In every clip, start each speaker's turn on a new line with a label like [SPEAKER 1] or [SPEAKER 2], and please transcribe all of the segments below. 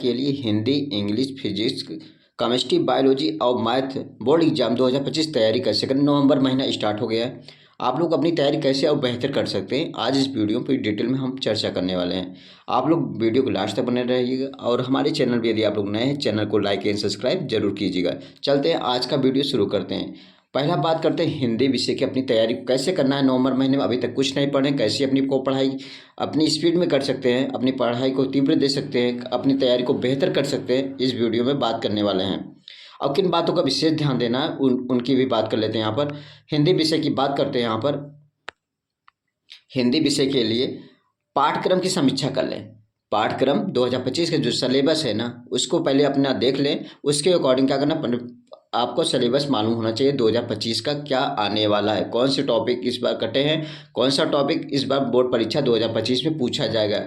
[SPEAKER 1] के लिए Hindi, English, physics, chemistry, biology और मैथ बोर्ड एग्जाम 2025 तैयारी कैसे करें। नवंबर महीना स्टार्ट हो गया है। आप लोग अपनी तैयारी कैसे और बेहतर कर सकते हैं, आज इस वीडियो पर डिटेल में हम चर्चा करने वाले हैं। आप लोग वीडियो को लास्ट तक बने रहिएगा और हमारे चैनल पर यदि आप लोग नए हैं, चैनल को लाइक एंड सब्सक्राइब जरूर कीजिएगा। चलते हैं, आज का वीडियो शुरू करते हैं। पहला बात करते हैं हिंदी विषय की अपनी तैयारी को कैसे करना है। नवंबर महीने में अभी तक कुछ नहीं पढ़े, कैसे अपनी को पढ़ाई अपनी स्पीड में कर सकते हैं, अपनी पढ़ाई को तीव्र दे सकते हैं, अपनी तैयारी को बेहतर कर सकते हैं, इस वीडियो में बात करने वाले हैं। अब किन बातों का विशेष ध्यान देना है उनकी भी बात कर लेते हैं। यहाँ पर हिंदी विषय की बात करते हैं। यहाँ पर हिंदी विषय के लिए पाठ्यक्रम की समीक्षा कर लें। पाठ्यक्रम 2025 का जो सिलेबस है ना, उसको पहले अपना देख लें। उसके अकॉर्डिंग क्या करना, आपको सिलेबस मालूम होना चाहिए 2025 का क्या आने वाला है, कौन से टॉपिक इस बार कटे हैं, कौन सा टॉपिक इस बार बोर्ड परीक्षा 2025 में पूछा जाएगा।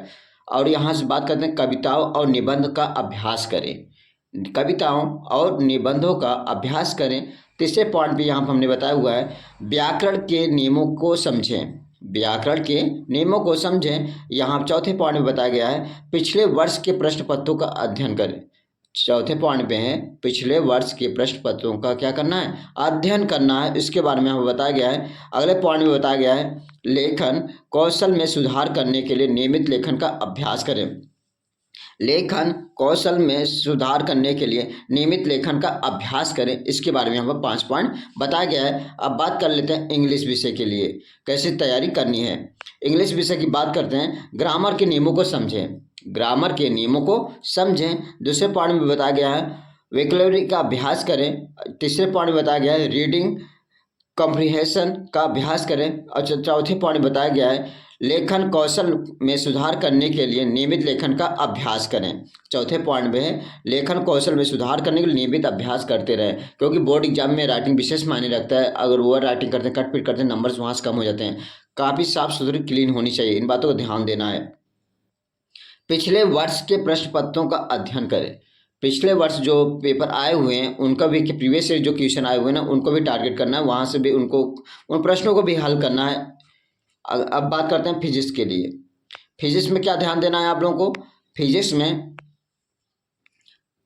[SPEAKER 1] और यहाँ से बात करते हैं कविताओं और निबंध का अभ्यास करें। कविताओं और निबंधों का अभ्यास करें। तीसरे पॉइंट पे यहाँ पर हमने बताया हुआ है व्याकरण के नियमों को समझें। व्याकरण के नियमों को समझें। यहाँ चौथे पॉइंट में बताया गया है पिछले वर्ष के प्रश्न पत्रों का अध्ययन करें। चौथे पॉइंट पे है पिछले वर्ष के प्रश्न पत्रों का क्या करना है, अध्ययन करना है। इसके बारे में हमें बताया गया है। अगले पॉइंट में बताया गया है लेखन कौशल में सुधार करने के लिए नियमित लेखन का अभ्यास करें। लेखन कौशल में सुधार करने के लिए नियमित लेखन का अभ्यास करें। इसके बारे में हमें 5 पॉइंट बताया गया है। अब बात कर लेते हैं इंग्लिश विषय के लिए कैसे तैयारी करनी है। इंग्लिश विषय की बात करते हैं ग्रामर के नियमों को समझें। ग्रामर के नियमों को समझें। दूसरे पॉइंट में बताया गया है वोकैबुलरी का अभ्यास करें। तीसरे पॉइंट में बताया गया है रीडिंग कॉम्प्रिहेंशन का अभ्यास करें। और चौथे पॉइंट में बताया गया है लेखन कौशल में सुधार करने के लिए नियमित लेखन का अभ्यास करें। चौथे पॉइंट में है लेखन कौशल में सुधार करने के लिए नियमित अभ्यास करते रहें, क्योंकि बोर्ड एग्जाम में राइटिंग विशेष मायने रखता है। अगर ओवर राइटिंग करते हैं, कट पिट करते हैं, नंबर्स वहाँ से कम हो जाते हैं। काफ़ी साफ सुथरी क्लीन होनी चाहिए, इन बातों को ध्यान देना है। पिछले वर्ष के प्रश्न पत्रों का अध्ययन करें। पिछले वर्ष जो पेपर आए हुए हैं उनका भी, प्रीवियस से जो क्वेश्चन आए हुए हैं ना, उनको भी टारगेट करना है, वहाँ से भी उनको उन प्रश्नों को भी हल करना है। अब बात करते हैं फिजिक्स के लिए। फिजिक्स में क्या ध्यान देना है आप लोगों को, फिजिक्स में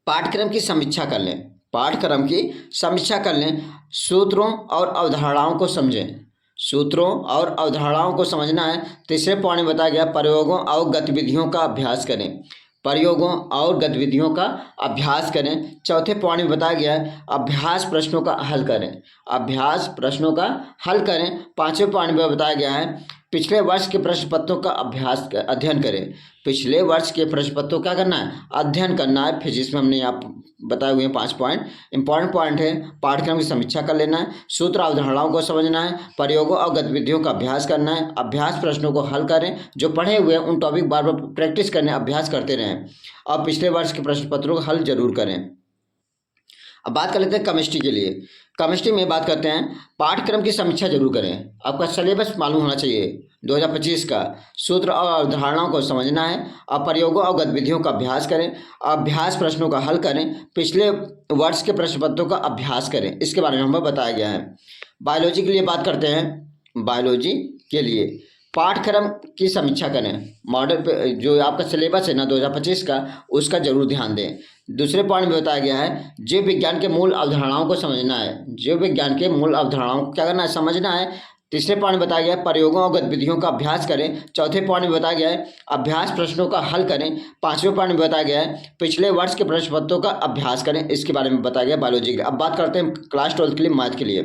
[SPEAKER 1] पाठ्यक्रम की समीक्षा कर लें। पाठ्यक्रम की समीक्षा कर लें। सूत्रों और अवधारणाओं को समझें। सूत्रों और अवधारणाओं को समझना है। तीसरे पॉइंट में बताया गया प्रयोगों और गतिविधियों का अभ्यास करें। प्रयोगों और गतिविधियों का अभ्यास करें। चौथे पॉइंट में बताया गया है अभ्यास प्रश्नों का हल करें। अभ्यास प्रश्नों का हल करें। पांचवें पॉइंट में बताया गया है पिछले वर्ष के प्रश्न पत्रों का अध्ययन करें। पिछले वर्ष के प्रश्न पत्रों क्या करना है, अध्ययन करना है। फिजिक्स में हमने यहाँ बताए हुए हैं 5 पॉइंट। इंपॉर्टेंट पॉइंट है पाठ्यक्रम की समीक्षा कर लेना है, सूत्र अवधारणाओं को समझना है, प्रयोगों और गतिविधियों का अभ्यास करना है, अभ्यास प्रश्नों को हल करें। जो पढ़े हुए हैं उन टॉपिक बार बार प्रैक्टिस करने, अभ्यास करते रहें और पिछले वर्ष के प्रश्न पत्रों का हल जरूर करें। अब बात कर लेते हैं केमिस्ट्री के लिए। केमिस्ट्री में बात करते हैं पाठ्यक्रम की समीक्षा जरूर करें। आपका सिलेबस मालूम होना चाहिए 2025 का। सूत्र और अवधारणाओं को समझना है और प्रयोगों और गतिविधियों का अभ्यास करें। अभ्यास प्रश्नों का हल करें। पिछले वर्ष के प्रश्न पत्रों का अभ्यास करें। इसके बारे में हमें बताया गया है। बायोलॉजी के लिए बात करते हैं। बायोलॉजी के लिए पाठ्यक्रम की समीक्षा करें। मॉडल पे जो आपका सिलेबस है ना 2025 का, उसका जरूर ध्यान दें। दूसरे पॉइंट में बताया गया है जीव विज्ञान के मूल अवधारणाओं को समझना है। जीव विज्ञान के मूल अवधारणाओं को क्या करना है, समझना है। तीसरे पॉइंट में बताया गया है प्रयोगों और गतिविधियों का अभ्यास करें। चौथे पॉइंट में बताया गया है अभ्यास प्रश्नों का हल करें। पांचवें पॉइंट में बताया गया है पिछले वर्ष के प्रश्न पत्रों का अभ्यास करें। इसके बारे में बताया गया बायोलॉजी के। अब बात करते हैं क्लास 12 के लिए मैथ के लिए।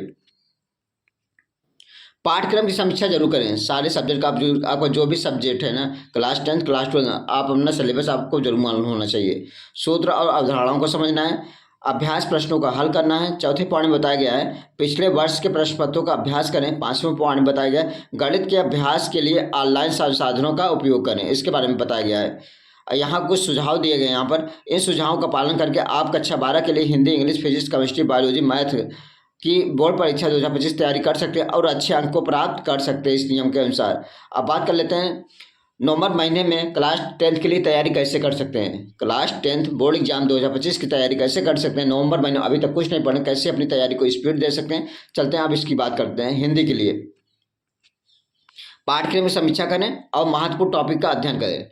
[SPEAKER 1] पाठ्यक्रम की समीक्षा जरूर करें। सारे सब्जेक्ट का आपका जो भी सब्जेक्ट है ना, क्लास 10 क्लास 12, आप अपना सिलेबस आपको जरूर मालूम होना चाहिए। सूत्र और अवधारणाओं को समझना है, अभ्यास प्रश्नों का हल करना है। चौथे पॉइंट में बताया गया है पिछले वर्ष के प्रश्न पत्रों का अभ्यास करें। पांचवें पॉइंट में बताया गया है गणित के अभ्यास के लिए ऑनलाइन संसाधनों का उपयोग करें। इसके बारे में बताया गया है। यहाँ कुछ सुझाव दिए गए। यहाँ पर इन सुझावों का पालन करके आप कक्षा 12 के लिए Hindi, English, physics, chemistry, biology, math की बोर्ड परीक्षा 2025 तैयारी कर सकते हैं और अच्छे अंक को प्राप्त कर सकते हैं इस नियम के अनुसार। अब बात कर लेते हैं नवंबर महीने में क्लास 10 के लिए तैयारी कैसे कर सकते हैं। क्लास 10 बोर्ड एग्जाम 2025 की तैयारी कैसे कर सकते हैं। नवंबर महीने अभी तक कुछ नहीं पढ़े, कैसे अपनी तैयारी को स्पीड दे सकते हैं। चलते हैं, अब इसकी बात करते हैं। हिंदी के लिए पाठ्यक्रम में समीक्षा करें और महत्वपूर्ण टॉपिक का अध्ययन करें।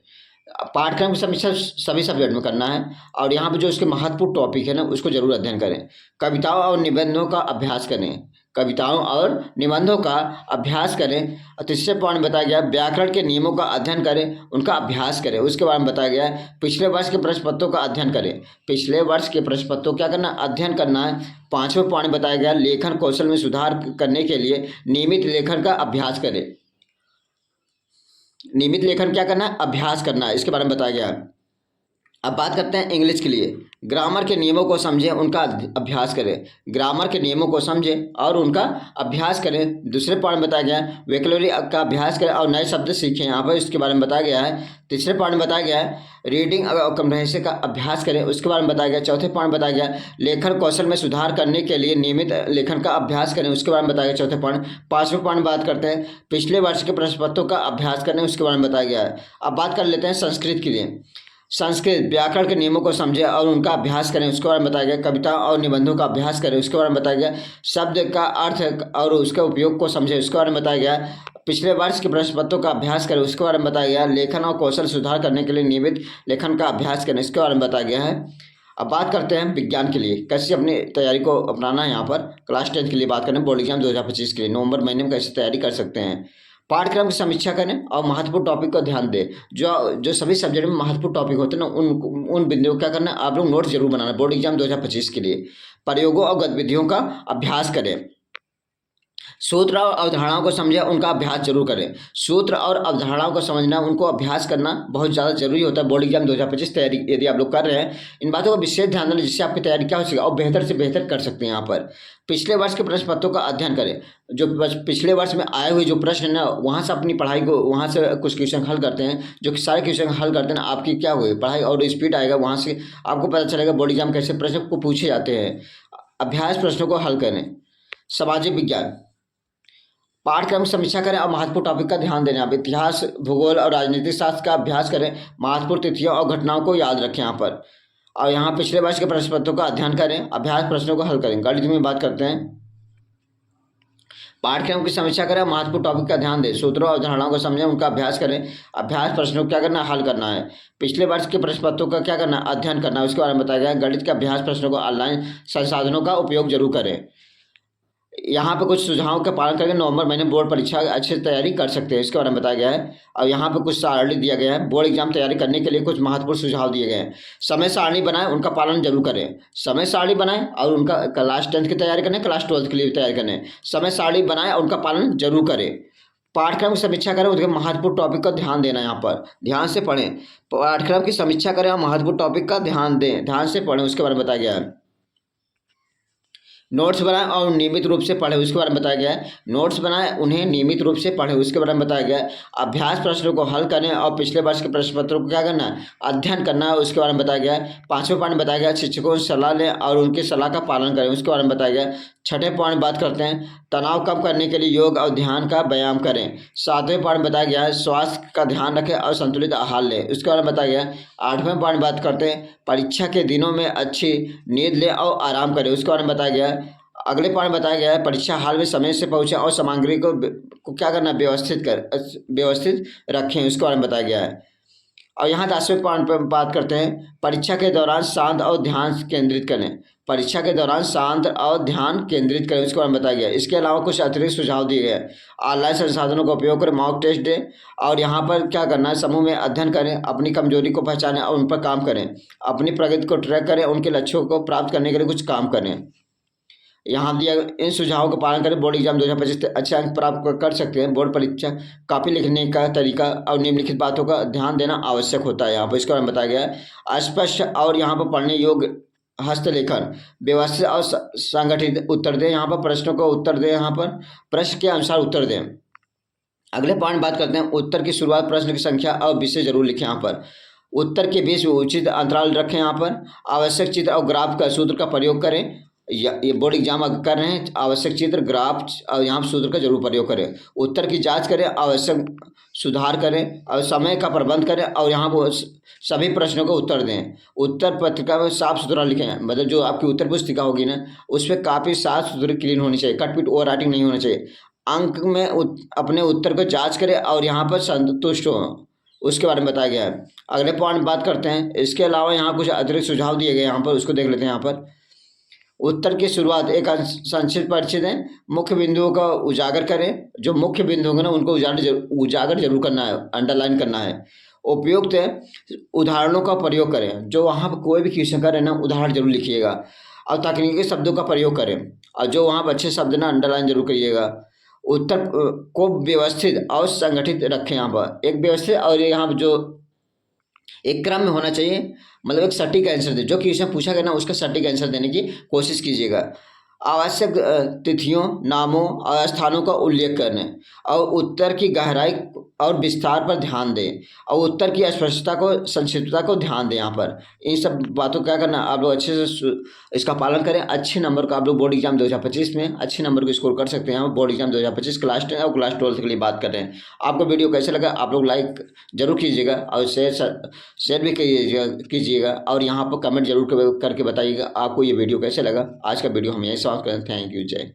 [SPEAKER 1] पाठ्यक्रम की समीक्षा सभी सब्जेक्ट में करना है और यहाँ पे जो उसके महत्वपूर्ण टॉपिक है ना उसको जरूर अध्ययन करें। कविताओं और निबंधों का अभ्यास करें, कविताओं और निबंधों का अभ्यास करें। और तीसरे पॉइंट बताया गया व्याकरण के नियमों का अध्ययन करें, उनका अभ्यास करें। उसके बारे में बताया गया है पिछले वर्ष के प्रश्न पत्रों का अध्ययन करें, पिछले वर्ष के प्रश्न पत्रों क्या करना, अध्ययन करना है। पांचवें पॉइंट बताया गया लेखन कौशल में सुधार करने के लिए नियमित लेखन का अभ्यास करें। नियमित लेखन क्या करना है, अभ्यास करना है, इसके बारे में बताया गया है। अब बात करते हैं इंग्लिश के लिए। ग्रामर के नियमों को समझें, उनका अभ्यास करें। ग्रामर के नियमों को समझें और उनका अभ्यास करें। दूसरे पॉइंट बताया गया है वोकैबुलरी का अभ्यास करें और नए शब्द सीखें, यहाँ पर इसके बारे में बताया गया है। तीसरे पॉइंट में बताया गया है रीडिंग और कम्प्रहेंशन का अभ्यास करें, उसके बारे में बताया गया। चौथे पॉइंट बताया गया लेखन कौशल में सुधार करने के लिए नियमित लेखन का अभ्यास करें, उसके बारे में बताया गया चौथे पॉइंट। पांचवें पॉइंट बात करते हैं पिछले वर्ष के प्रश्न पत्रों का अभ्यास करें, उसके बारे में बताया गया है। अब बात कर लेते हैं संस्कृत के लिए। संस्कृत व्याकरण के नियमों को समझें और उनका अभ्यास करें, उसके बारे में बताया गया। कविता और निबंधों का अभ्यास करें, उसके बारे में बताया गया। शब्द का अर्थ और उसके उपयोग को समझें, उसके बारे में बताया गया। पिछले वर्ष के प्रश्न पत्रों का अभ्यास करें, उसके बारे में बताया गया। लेखन और कौशल सुधार करने के लिए नियमित लेखन का अभ्यास करें, इसके बारे में बताया गया है। अब बात करते हैं विज्ञान के लिए कैसे अपनी तैयारी को अपनाना है। यहाँ पर क्लास 10 के लिए बात करें, बोर्ड एग्जाम 2025 के लिए नवंबर महीने में कैसे तैयारी कर सकते हैं। पाठ्यक्रम की समीक्षा करें और महत्वपूर्ण टॉपिक को ध्यान दें। जो सभी सब्जेक्ट में महत्वपूर्ण टॉपिक होते हैं ना उन बिंदुओं को क्या करना है, आप लोग नोट जरूर बनाना बोर्ड एग्जाम 2025 के लिए। प्रयोगों और गतिविधियों का अभ्यास करें। सूत्र और अवधारणाओं को समझें, उनका अभ्यास जरूर करें। सूत्र और अवधारणाओं को समझना, उनको अभ्यास करना बहुत ज़्यादा जरूरी होता है बोर्ड एग्जाम 2025 तैयारी यदि आप लोग कर रहे हैं। इन बातों का विशेष ध्यान देना जिससे आपकी तैयारी क्या हो सके और बेहतर से बेहतर कर सकते हैं। यहाँ पर पिछले वर्ष के प्रश्न पत्रों का अध्ययन करें। जो पिछले वर्ष में आए हुए जो प्रश्न है ना वहाँ से अपनी पढ़ाई को वहाँ से कुछ क्वेश्चन हल करते हैं। जो सारे क्वेश्चन हल करते हैं ना आपकी क्या हुई पढ़ाई और स्पीड आएगा, वहाँ से आपको पता चलेगा बोर्ड एग्जाम कैसे प्रश्न को पूछे जाते हैं। अभ्यास प्रश्नों को हल करें। सामाजिक विज्ञान पाठ्यक्रम की समीक्षा करें और महत्वपूर्ण टॉपिक का ध्यान दें। आप इतिहास, भूगोल और राजनीतिक शास्त्र का अभ्यास करें। महत्वपूर्ण तिथियों और घटनाओं को याद रखें यहाँ पर। और यहाँ पिछले वर्ष के प्रश्न पत्रों का अध्ययन करें, अभ्यास प्रश्नों को हल करें। गणित में बात करते हैं। पाठ्यक्रम की समीक्षा करें, महत्वपूर्ण टॉपिक का ध्यान दें। सूत्रों और अवधारणाओं को समझें, उनका अभ्यास करें। अभ्यास प्रश्नों को क्या करना है, हल करना है। पिछले वर्ष के प्रश्न पत्रों का क्या करना है, अध्ययन करना है, उसके बारे में बताया गया। गणित के अभ्यास प्रश्नों को ऑनलाइन संसाधनों का उपयोग जरूर करें। यहाँ पे कुछ सुझावों का पालन करके नवंबर महीने बोर्ड परीक्षा अच्छे से तैयारी कर सकते हैं, इसके बारे में बताया गया है। और यहाँ पे कुछ सारणी दिया गया है। बोर्ड एग्जाम तैयारी करने के लिए कुछ महत्वपूर्ण सुझाव दिए गए हैं। समय सारणी बनाएं, उनका पालन जरूर करें। समय सारणी बनाएं और उनका क्लास 10 की तैयारी करें, क्लास 12 के लिए तैयारी करें। समय सारणी बनाएं और उनका पालन जरूर करें। पाठ्यक्रम की समीक्षा करें, उसके महत्वपूर्ण टॉपिक का ध्यान देना। यहाँ पर ध्यान से पढ़ें। पाठ्यक्रम की समीक्षा करें और महत्वपूर्ण टॉपिक का ध्यान दें, ध्यान से पढ़ें, उसके बारे में बताया गया है। नोट्स बनाएं और नियमित रूप से पढ़ें, उसके बारे में बताया गया है। नोट्स बनाएं, उन्हें नियमित रूप से पढ़ें, उसके बारे में बताया गया है। अभ्यास प्रश्नों को हल करें और पिछले वर्ष के प्रश्न पत्रों को क्या करना है, अध्ययन करना है, उसके बारे में बताया गया है। पांचवें पॉइंट बताया गया शिक्षकों से सलाह लें और उनकी सलाह का पालन करें, उसके बारे में बताया गया है। छठे पॉइंट बात करते हैं तनाव कम करने के लिए योग और ध्यान का व्यायाम करें। सातवें पॉइंट बताया गया है स्वास्थ्य का ध्यान रखें और संतुलित आहार लें, उसके बारे में बताया गया है। आठवें पॉइंट बात करते हैं परीक्षा के दिनों में अच्छी नींद लें और आराम करें, उसके बारे में बताया गया है। अगले पॉइंट बताया गया है परीक्षा हाल में समय से पहुंचे और सामग्री को क्या करना व्यवस्थित रखें, उसके बारे में बताया गया है। और यहाँ 10वें पॉइंट पर बात करते हैं परीक्षा के दौरान शांत और ध्यान केंद्रित करें। परीक्षा के दौरान शांत और ध्यान केंद्रित करें, उसके बारे में बताया गया। इसके अलावा कुछ अतिरिक्त सुझाव दिए गए। ऑनलाइन संसाधनों का उपयोग करें, मॉक टेस्ट दें और यहाँ पर क्या करना है समूह में अध्ययन करें, अपनी कमजोरी को पहचानें और उन पर काम करें, अपनी प्रगति को ट्रैक करें, उनके लक्ष्यों को प्राप्त करने के लिए कुछ काम करें। यहाँ दिया इन सुझावों का पालन करें, बोर्ड एग्जाम 2025 अच्छे अंक प्राप्त कर सकते हैं। बोर्ड परीक्षा कॉपी लिखने का तरीका और निम्नलिखित बातों का ध्यान देना आवश्यक होता है। यहाँ पर इसके बारे में बताया गया है स्पष्ट और यहाँ पर पढ़ने योग्य हस्तलेखन, व्यवस्थित और संगठित उत्तर दें। यहाँ पर प्रश्नों को उत्तर दें, यहाँ पर प्रश्न के अनुसार उत्तर दें। अगले पॉइंट बात करते हैं उत्तर की शुरुआत प्रश्न की संख्या और विषय जरूर लिखें। यहाँ पर उत्तर के बीच उचित अंतराल रखें। यहाँ पर आवश्यक चित्र और ग्राफ का सूत्र का प्रयोग करें। ये बोर्ड एग्जाम कर रहे हैं आवश्यक चित्र ग्राफ और यहाँ सूत्र का जरूर प्रयोग करें। उत्तर की जांच करें, आवश्यक सुधार करें और समय का प्रबंध करें और यहाँ वो सभी प्रश्नों को उत्तर दें। उत्तर पत्रिका में साफ सुथरा लिखें, मतलब जो आपकी उत्तर पुस्तिका होगी ना उस पर काफ़ी साफ सुथरी क्लीन होनी चाहिए, कट पिट ओवर राइटिंग नहीं होना चाहिए। अंक में अपने उत्तर को जाँच करें और यहाँ पर संतुष्ट हो, उसके बारे में बताया गया है। अगले पॉइंट बात करते हैं। इसके अलावा यहाँ कुछ अतिरिक्त सुझाव दिए गए, यहाँ पर उसको देख लेते हैं। यहाँ पर उत्तर की शुरुआत एक संक्षिप्त परिचित है, मुख्य बिंदुओं का उजागर करें। जो मुख्य बिंदु होंगे ना उनको उजागर जरूर करना है, अंडरलाइन करना है। उपयुक्त उदाहरणों का प्रयोग करें। जो वहाँ पर कोई भी क्वेश्चन करें ना, उदाहरण जरूर लिखिएगा। और तकनीकी शब्दों का प्रयोग करें, और जो वहाँ पर अच्छे शब्द ना अंडरलाइन जरूर करिएगा। उत्तर को व्यवस्थित और संगठित रखें। यहाँ पर एक व्यवस्थित और यहाँ पर जो एक क्रम में होना चाहिए, मतलब एक सटीक आंसर दे। जो क्वेश्चन पूछा गया ना उसका सटीक आंसर देने की कोशिश कीजिएगा। आवश्यक तिथियों, नामों और स्थानों का उल्लेख करने, और उत्तर की गहराई और विस्तार पर ध्यान दें, और उत्तर की स्पष्टता को, संक्षिप्तता को ध्यान दें। यहाँ पर इन सब बातों को क्या करना, आप लोग अच्छे से इसका पालन करें। अच्छे नंबर का आप लोग बोर्ड एग्जाम 2025 में अच्छे नंबर को स्कोर कर सकते हैं। बोर्ड एग्जाम 2025 क्लास 10 और क्लास 12 के लिए बात कर रहे हैं। आपको वीडियो कैसे लगा, आप लोग लाइक जरूर कीजिएगा और शेयर भी कीजिएगा और यहाँ पर कमेंट जरूर करके बताइएगा आपको ये वीडियो कैसे लगा। आज का वीडियो हम यहीं समाप्त करें। थैंक यू, जय।